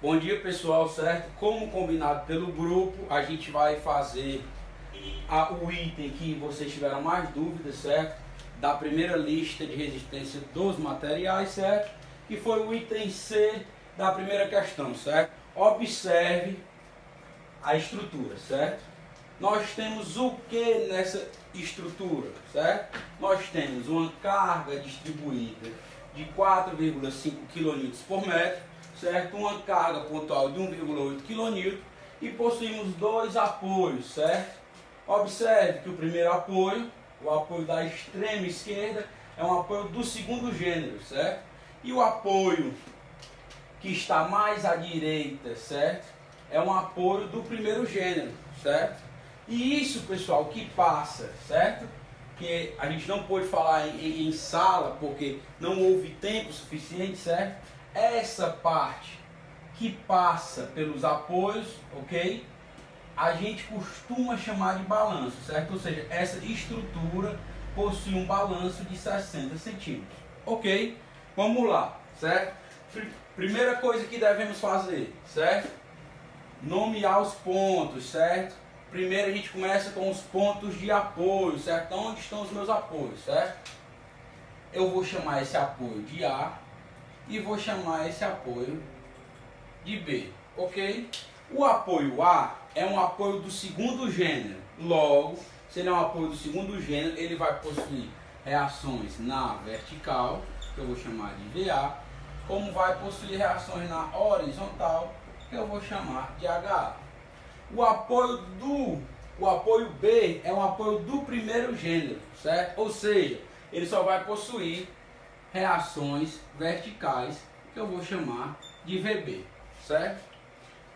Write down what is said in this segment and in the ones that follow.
Bom dia pessoal, certo? Como combinado pelo grupo, a gente vai fazer o item que vocês tiveram mais dúvidas, certo? Da primeira lista de resistência dos materiais, certo? Que foi o item C da primeira questão, certo? Observe a estrutura, certo? Nós temos o que nessa estrutura, certo? Nós temos uma carga distribuída de 4,5 kN por metro, certo? Uma carga pontual de 1,8 kN e possuímos dois apoios, certo? Observe que o primeiro apoio, o apoio da extrema esquerda, é um apoio do segundo gênero, certo? E o apoio que está mais à direita, certo? É um apoio do primeiro gênero, certo? E isso, pessoal, que passa, certo? Que a gente não pôde falar em sala porque não houve tempo suficiente, certo? Essa parte que passa pelos apoios, ok? A gente costuma chamar de balanço, certo? Ou seja, essa estrutura possui um balanço de 60 centímetros, ok? Vamos lá, certo? Primeira coisa que devemos fazer, certo? Nomear os pontos, certo? Primeiro a gente começa com os pontos de apoio, certo? Onde estão os meus apoios, certo? Eu vou chamar esse apoio de A e vou chamar esse apoio de B, ok? O apoio A é um apoio do segundo gênero. Logo, se ele é um apoio do segundo gênero, ele vai possuir reações na vertical, que eu vou chamar de VA, como vai possuir reações na horizontal, que eu vou chamar de HA. O apoio B é um apoio do primeiro gênero, certo? Ou seja, ele só vai possuir reações verticais, que eu vou chamar de VB, certo?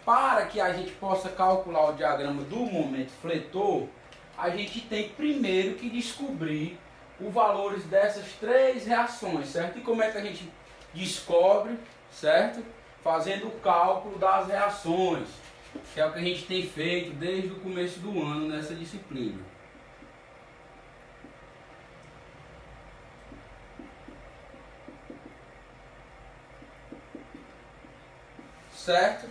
Para que a gente possa calcular o diagrama do momento fletor, a gente tem primeiro que descobrir os valores dessas três reações, certo? E como é que a gente descobre, certo? Fazendo o cálculo das reações, que é o que a gente tem feito desde o começo do ano nessa disciplina. Certo?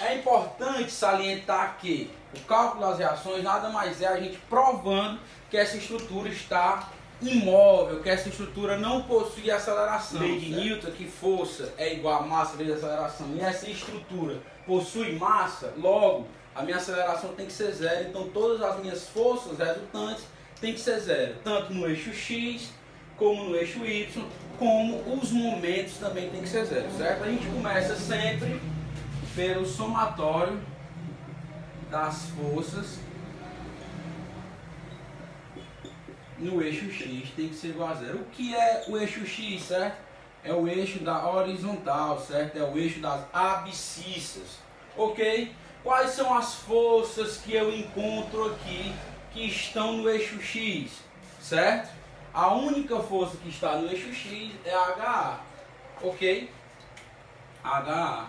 É importante salientar que o cálculo das reações nada mais é a gente provando que essa estrutura está imóvel, que essa estrutura não possui aceleração. Lei de Newton, que força é igual a massa vezes aceleração, e essa estrutura possui massa, logo a minha aceleração tem que ser zero, então todas as minhas forças resultantes tem que ser zero, tanto no eixo X, como no eixo Y, como os momentos também tem que ser zero, certo? A gente começa sempre pelo somatório das forças no eixo X, tem que ser igual a zero. O que é o eixo X, certo? É o eixo da horizontal, certo? É o eixo das abscissas, ok? Quais são as forças que eu encontro aqui que estão no eixo X, certo? A única força que está no eixo X é a HA, ok? HA.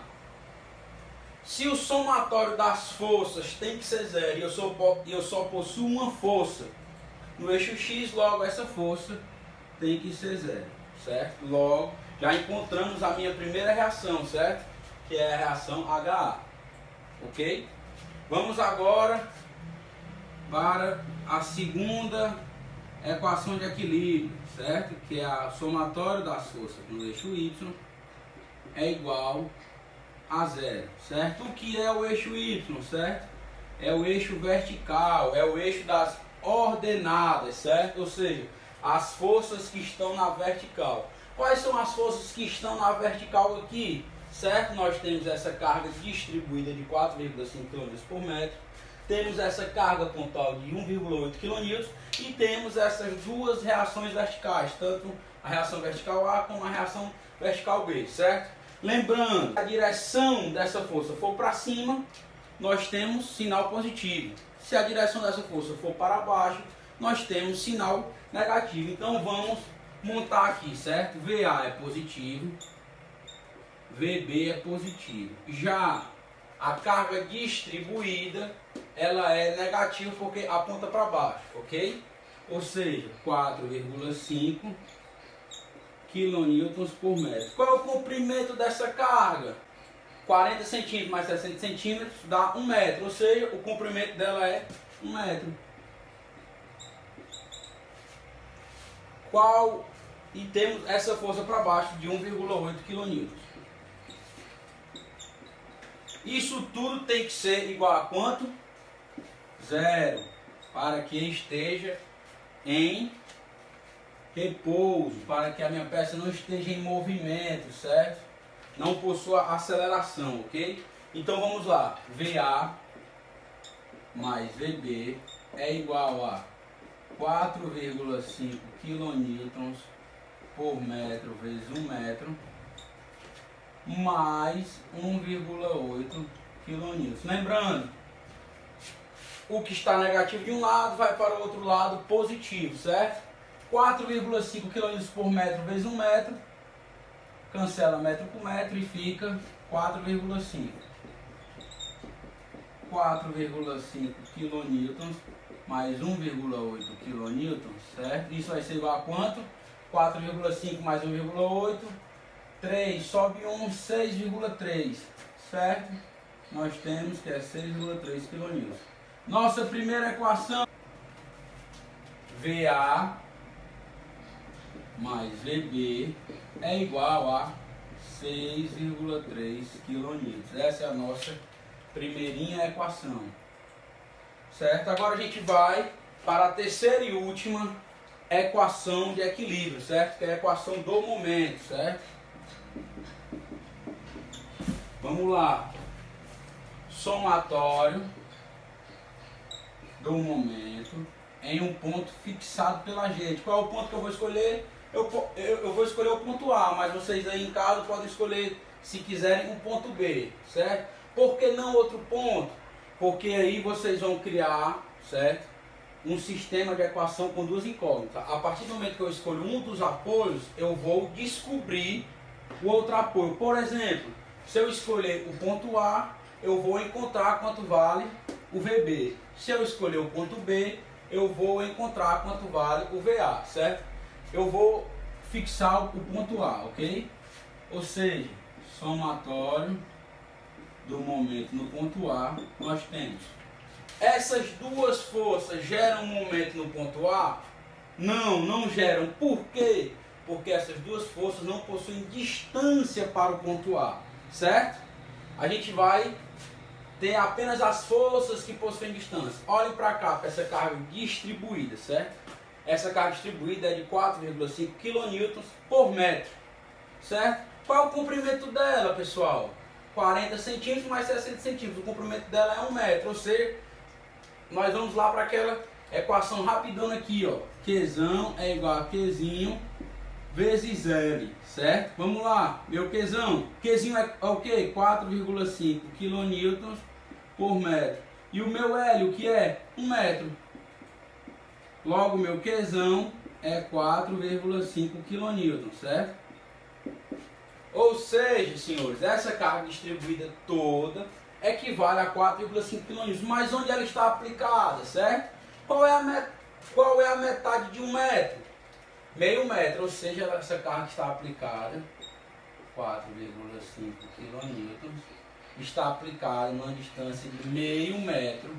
Se o somatório das forças tem que ser zero e eu só possuo uma força no eixo X, logo essa força tem que ser zero, certo? Logo, já encontramos a minha primeira reação, certo? Que é a reação HA, ok? Vamos agora para a segunda equação de equilíbrio, certo? Que é a somatório das forças no eixo Y é igual a zero, certo? O que é o eixo Y, certo? É o eixo vertical, é o eixo das ordenadas, certo? Ou seja, as forças que estão na vertical. Quais são as forças que estão na vertical aqui? Certo? Nós temos essa carga distribuída de 4,5 kN por metro, temos essa carga pontual de 1,8 kN e temos essas duas reações verticais, tanto a reação vertical A como a reação vertical B, certo? Lembrando, a direção dessa força for para cima, nós temos sinal positivo. Se a direção dessa força for para baixo, nós temos sinal negativo. Então vamos montar aqui, certo? VA é positivo, VB é positivo. Já a carga distribuída, ela é negativa porque aponta para baixo, ok? Ou seja, 4,5 kN por metro. Qual é o comprimento dessa carga? 40 centímetros mais 60 centímetros dá 1 metro, ou seja, o comprimento dela é 1 metro. E temos essa força para baixo de 1,8 kN. Isso tudo tem que ser igual a quanto? 0, para que esteja em repouso, para que a minha peça não esteja em movimento, certo? Não possua aceleração, ok? Então vamos lá, VA mais VB é igual a 4,5 kN por metro vezes 1 metro mais 1,8 kN. Lembrando, o que está negativo de um lado vai para o outro lado positivo, certo? 4,5 kN por metro vezes 1 metro, cancela metro por metro e fica 4,5. 4,5 kN mais 1,8 kN, certo? Isso vai ser igual a quanto? 4,5 mais 1,8, 3, sobe 1, 6,3, certo? Nós temos que é 6,3 kN. Nossa primeira equação, VA mais VB é igual a 6,3 kN. Essa é a nossa primeirinha equação, certo? Agora a gente vai para a terceira e última equação de equilíbrio, certo? Que é a equação do momento, certo? Vamos lá. Somatório do momento em um ponto fixado pela gente. Qual é o ponto que eu vou escolher? Eu vou escolher o ponto A, mas vocês aí em casa podem escolher, se quiserem, um ponto B, certo? Por que não outro ponto? Porque aí vocês vão criar, certo, um sistema de equação com duas incógnitas. A partir do momento que eu escolho um dos apoios, eu vou descobrir o outro apoio. Por exemplo, se eu escolher o ponto A, eu vou encontrar quanto vale o VB. Se eu escolher o ponto B, eu vou encontrar quanto vale o VA, certo? Eu vou fixar o ponto A, ok? Ou seja, somatório do momento no ponto A, nós temos essas duas forças geram um momento no ponto A? Não, não geram. Por quê? Porque essas duas forças não possuem distância para o ponto A, certo? A gente vai ter apenas as forças que possuem distância. Olhem para cá, para essa carga distribuída, certo? Essa carga distribuída é de 4,5 kN por metro, certo? Qual é o comprimento dela, pessoal? 40 centímetros mais 60 centímetros. O comprimento dela é 1 metro, ou seja, nós vamos lá para aquela equação rapidona aqui, ó. Qzão é igual a Qzinho vezes L, certo? Vamos lá, meu Qzão. Qzinho é o quê? 4,5 kN por metro. E o meu L, o que é? 1 metro. Logo, meu Qzão é 4,5 kN, certo? Ou seja, senhores, essa carga distribuída toda equivale a 4,5 kN. Mas onde ela está aplicada, certo? Qual é a metade de 1 metro? Meio metro, ou seja, essa carga está aplicada, 4,5 kN, está aplicada numa distância de meio metro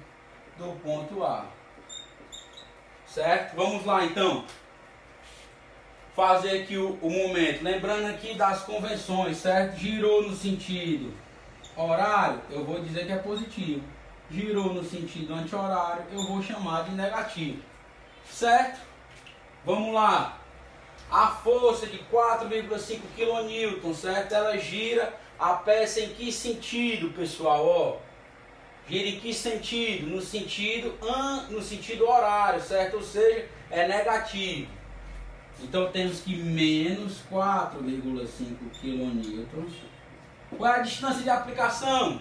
do ponto A. Certo? Vamos lá então. Fazer aqui o momento. Lembrando aqui das convenções, certo? Girou no sentido horário, eu vou dizer que é positivo. Girou no sentido anti-horário, eu vou chamar de negativo. Certo? Vamos lá. A força de 4,5 kN, certo? Ela gira a peça em que sentido, pessoal? Ó, gira em que sentido? No sentido horário, certo? Ou seja, é negativo. Então temos que menos 4,5 kN. Qual é a distância de aplicação?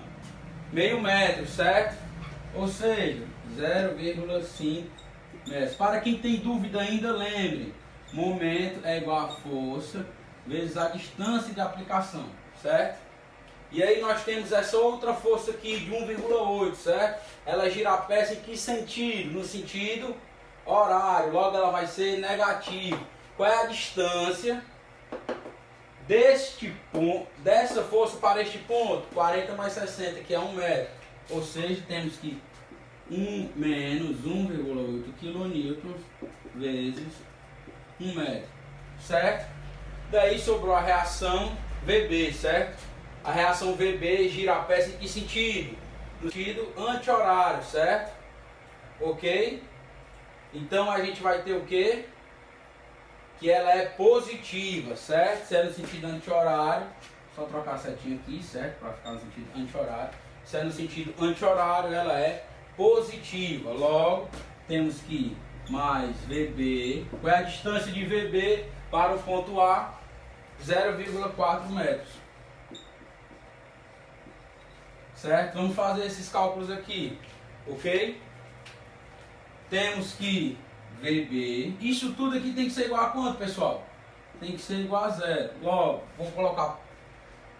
Meio metro, certo? Ou seja, 0,5 metros. Para quem tem dúvida ainda, lembre, momento é igual a força vezes a distância de aplicação, certo? E aí nós temos essa outra força aqui de 1,8, certo? Ela gira a peça em que sentido? No sentido horário, logo ela vai ser negativa. Qual é a distância dessa força para este ponto, 40 mais 60, que é 1 metro. Ou seja, temos que 1 menos 1,8 kN vezes 1 metro, certo? Daí sobrou a reação VB, certo? A reação VB gira a peça em que sentido? No sentido anti-horário, certo? Ok? Então a gente vai ter o quê? Que ela é positiva, certo? Se é no sentido anti-horário, só trocar a setinha aqui, certo? Para ficar no sentido anti-horário. Se é no sentido anti-horário, ela é positiva. Logo, temos que mais VB. Qual é a distância de VB para o ponto A? 0,4 metros. Certo? Vamos fazer esses cálculos aqui, ok? Temos que VB, isso tudo aqui tem que ser igual a quanto, pessoal? Tem que ser igual a 0. Logo, vou colocar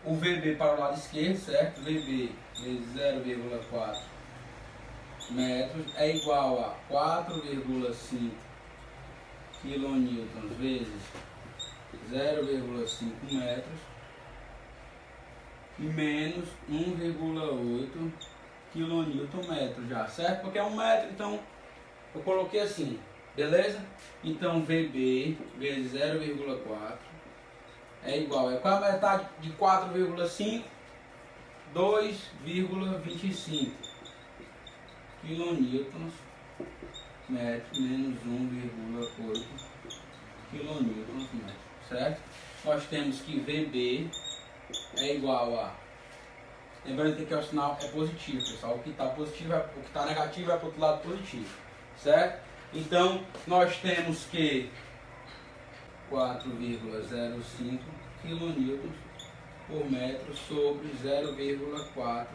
o VB para o lado esquerdo, certo? VB vezes 0,4 metros é igual a 4,5 kN vezes 0,5 metros menos 1,8 kN já, certo? Porque é 1 metro, então eu coloquei assim, beleza? Então VB vezes 0,4 é igual a qual é a metade de 4,5? 2,25 kN metro menos 1,8 kN metro, certo? Nós temos que VB é igual a, lembrando que aqui o sinal é positivo, pessoal. O que está positivo, o que está negativo é para o outro lado positivo, certo? Então nós temos que 4,05 kN por metro sobre 0,4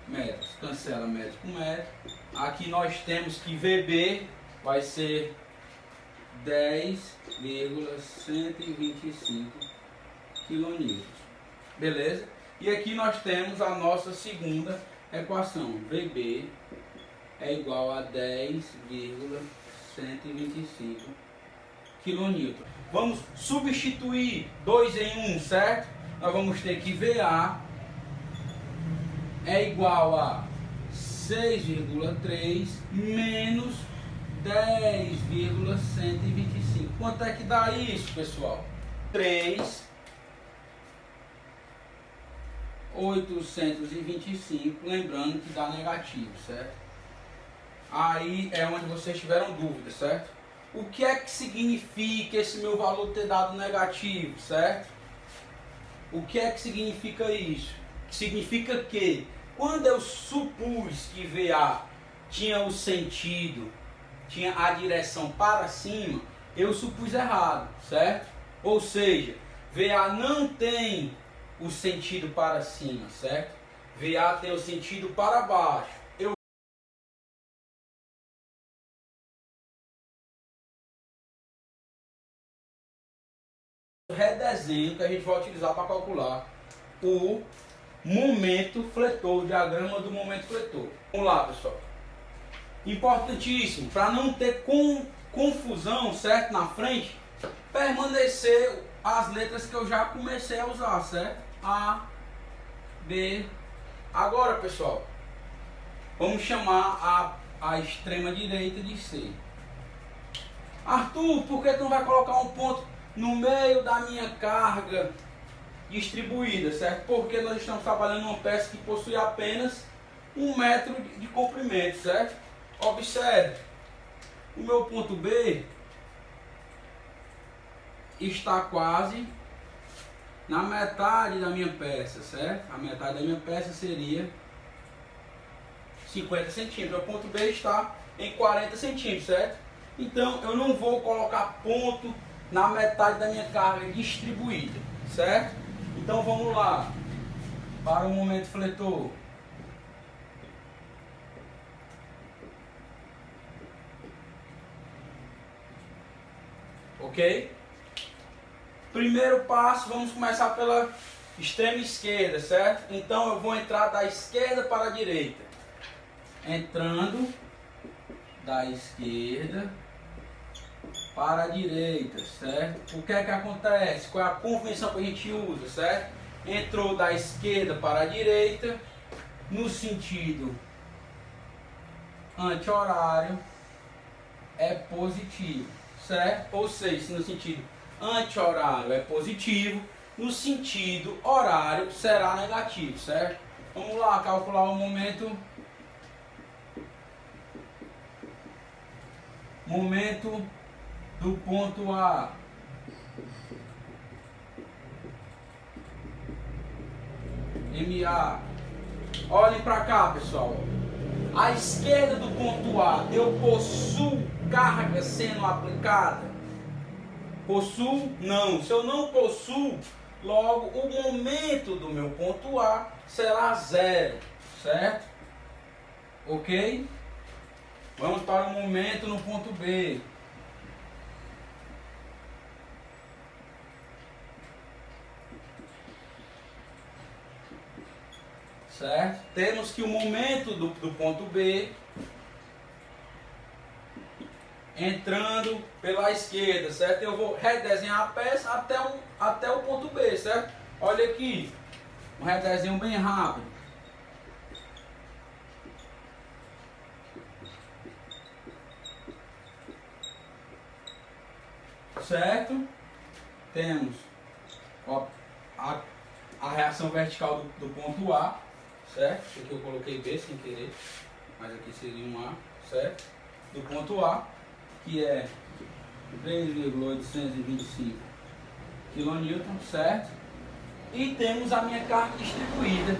metros. Cancela metro com metro. Aqui nós temos que VB vai ser 10,125 kN. Beleza? E aqui nós temos a nossa segunda equação. VB é igual a 10,125 kN. Vamos substituir 2 em 1, certo? Nós vamos ter que VA é igual a 6,3 menos 10,125. Quanto é que dá isso, pessoal? 3,825, lembrando que dá negativo, certo? Aí é onde vocês tiveram dúvida, certo? O que é que significa esse meu valor ter dado negativo, certo? O que é que significa isso? Significa que quando eu supus que VA tinha o sentido, tinha a direção para cima, eu supus errado, certo? Ou seja, VA não tem o sentido para cima, certo? VA tem o sentido para baixo. Eu redesenho que a gente vai utilizar para calcular o momento fletor, o diagrama do momento fletor. Vamos lá, pessoal. Importantíssimo, para não ter confusão, certo? Na frente, permanecer as letras que eu já comecei a usar, certo? A, B. Agora, pessoal, vamos chamar a extrema direita de C. Arthur, por que tu não vai colocar um ponto no meio da minha carga distribuída, certo? Porque nós estamos trabalhando numa peça que possui apenas 1 metro de comprimento, certo? Observe, o meu ponto B está quase na metade da minha peça, certo? A metade da minha peça seria 50 centímetros. O ponto B está em 40 centímetros, certo? Então eu não vou colocar ponto na metade da minha carga distribuída, certo? Então vamos lá para o momento fletor. Ok? Primeiro passo, vamos começar pela extrema esquerda, certo? Então eu vou entrar da esquerda para a direita. Entrando da esquerda para a direita, certo? O que é que acontece? Qual é a convenção que a gente usa, certo? Entrou da esquerda para a direita, no sentido anti-horário, é positivo, certo? Ou seja, se no sentido anti-horário é positivo, no sentido horário será negativo, certo? Vamos lá calcular o momento do ponto A. MA. Olhem para cá, pessoal. À esquerda do ponto A, eu possuo carga sendo aplicada? Possuo? Não. Se eu não possuo, logo o momento do meu ponto A será zero, certo? Ok? Vamos para o momento no ponto B. Certo? Temos que o momento do ponto B entrando pela esquerda, certo? Eu vou redesenhar a peça até o ponto B, certo? Olha aqui, um redesenho bem rápido. Certo? Temos ó, a reação vertical do ponto A, certo? Aqui eu coloquei B sem querer, mas aqui seria um A, certo? Do ponto A, que é 3,825 kN, certo? E temos a minha carga distribuída de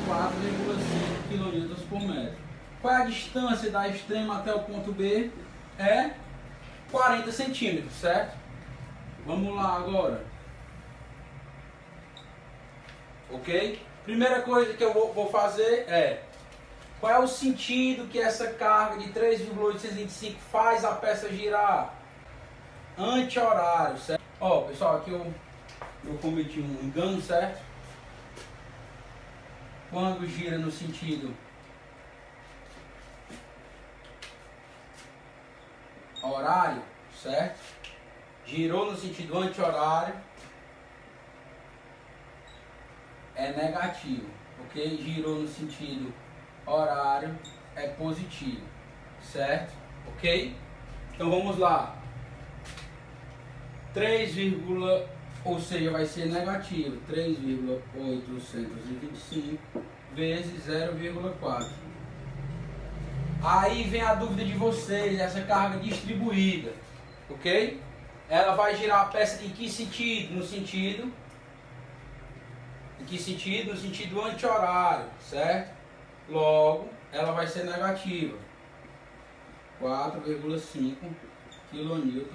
4,5 kN por metro. Qual é a distância da extrema até o ponto B? É 40 centímetros, certo? Vamos lá agora. Ok? Primeira coisa que eu vou fazer é: qual é o sentido que essa carga de 3,825 faz a peça girar? Anti-horário, certo? Ó, pessoal, aqui eu cometi um engano, certo? Quando gira no sentido horário, certo? Girou no sentido anti-horário, é negativo, ok? Girou no sentido horário, é positivo, certo? Ok? Então vamos lá. 3, ou seja, vai ser negativo, 3,825 vezes 0,4. Aí vem a dúvida de vocês, essa carga distribuída, ok? Ela vai girar a peça em que sentido? No sentido No sentido anti-horário, certo? Logo, ela vai ser negativa. 4,5 kN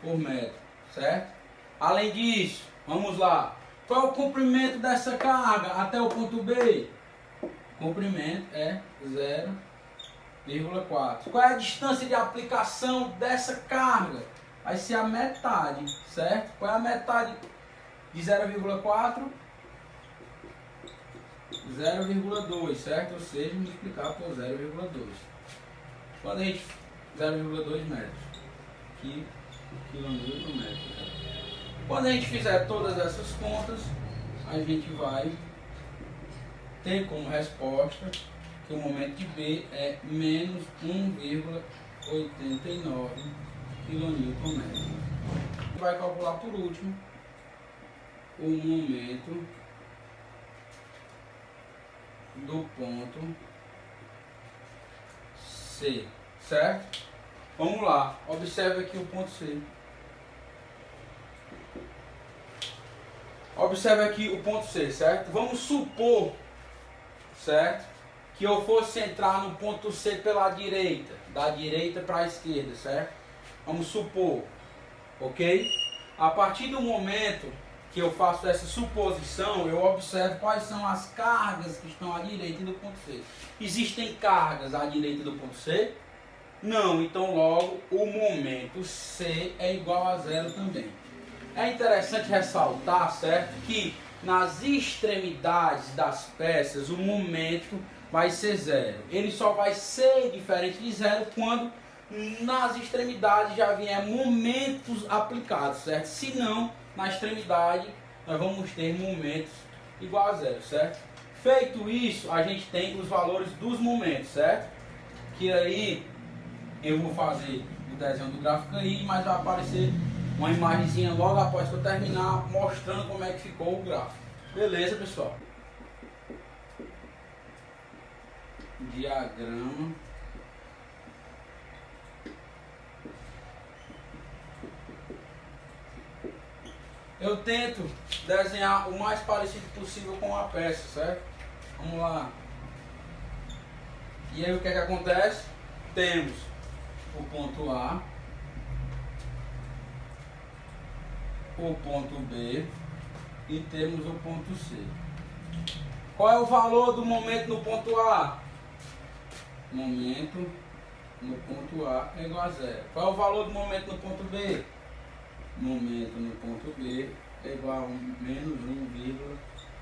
por metro, certo? Além disso, vamos lá. Qual é o comprimento dessa carga até o ponto B? O comprimento é 0,4. Qual é a distância de aplicação dessa carga? Vai ser a metade, certo? Qual é a metade de 0,4? 0,2, certo? Ou seja, multiplicar por 0,2. Quando a gente 0,2 metros quilômetro por metro. Quando a gente fizer todas essas contas, a gente vai ter como resposta que o momento de B é menos 1,89 kN por metro. Vai calcular por último o momento do ponto C, certo? Vamos lá, observe aqui o ponto C. Observe aqui o ponto C, certo? Vamos supor, certo, que eu fosse entrar no ponto C pela direita, da direita para a esquerda, certo? Vamos supor, ok? A partir do momento que eu faço essa suposição, eu observo quais são as cargas que estão à direita do ponto C. Existem cargas à direita do ponto C? Não, então logo o momento C é igual a zero também. É interessante ressaltar, certo, que nas extremidades das peças o momento vai ser zero. Ele só vai ser diferente de zero quando nas extremidades já vier momentos aplicados, certo? Se não, na extremidade nós vamos ter momentos igual a zero, certo? Feito isso, a gente tem os valores dos momentos, certo? Que aí eu vou fazer o desenho do gráfico aí, mas vai aparecer uma imagenzinha logo após que eu terminar, mostrando como é que ficou o gráfico. Beleza, pessoal? Diagrama. Eu tento desenhar o mais parecido possível com a peça, certo? Vamos lá. E aí o que é que acontece? Temos o ponto A, o ponto B e temos o ponto C. Qual é o valor do momento no ponto A? Momento no ponto A é igual a zero. Qual é o valor do momento no ponto B? Momento no ponto B é igual a menos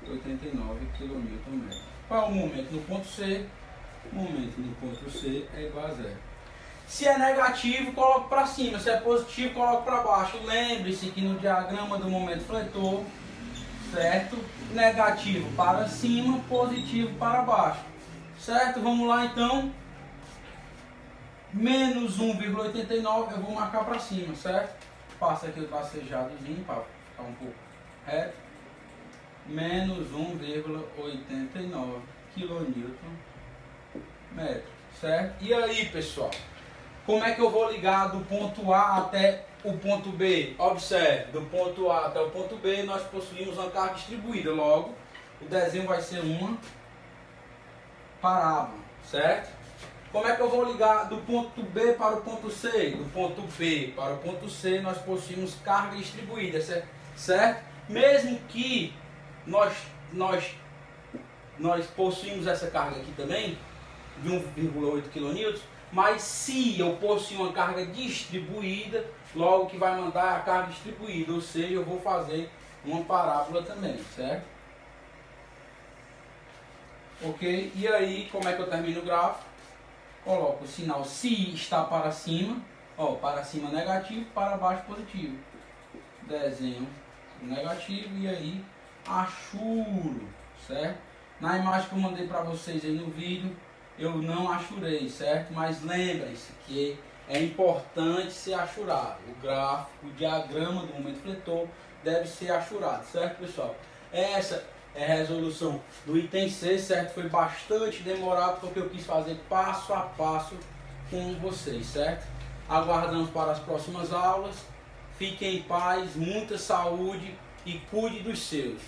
1,89 kN. Qual é o momento no ponto C? Momento no ponto C é igual a zero. Se é negativo, coloco para cima. Se é positivo, coloco para baixo. Lembre-se que no diagrama do momento fletor, certo? Negativo para cima, positivo para baixo. Certo? Vamos lá então. Menos 1,89 eu vou marcar para cima, certo? Passa aqui o tracejadozinho para ficar um pouco reto. Menos 1,89 kN, certo? E aí, pessoal? Como é que eu vou ligar do ponto A até o ponto B? Observe, do ponto A até o ponto B nós possuímos uma carga distribuída. Logo, o desenho vai ser uma parábola, certo? Como é que eu vou ligar do ponto B para o ponto C? Do ponto B para o ponto C nós possuímos carga distribuída, certo? Mesmo que nós possuímos essa carga aqui também, de 1,8 kN, mas se eu possuir uma carga distribuída, logo que vai mandar a carga distribuída, ou seja, eu vou fazer uma parábola também, certo? Ok? E aí, como é que eu termino o gráfico? Coloco o sinal se está para cima, ó, para cima negativo, para baixo positivo. Desenho o negativo e aí achuro, certo? Na imagem que eu mandei para vocês aí no vídeo, eu não achurei, certo? Mas lembrem-se que é importante ser achurado. O gráfico, o diagrama do momento fletor deve ser achurado, certo, pessoal? Essa é a resolução do item C, certo? Foi bastante demorado porque eu quis fazer passo a passo com vocês, certo? Aguardamos para as próximas aulas. Fiquem em paz, muita saúde e cuide dos seus.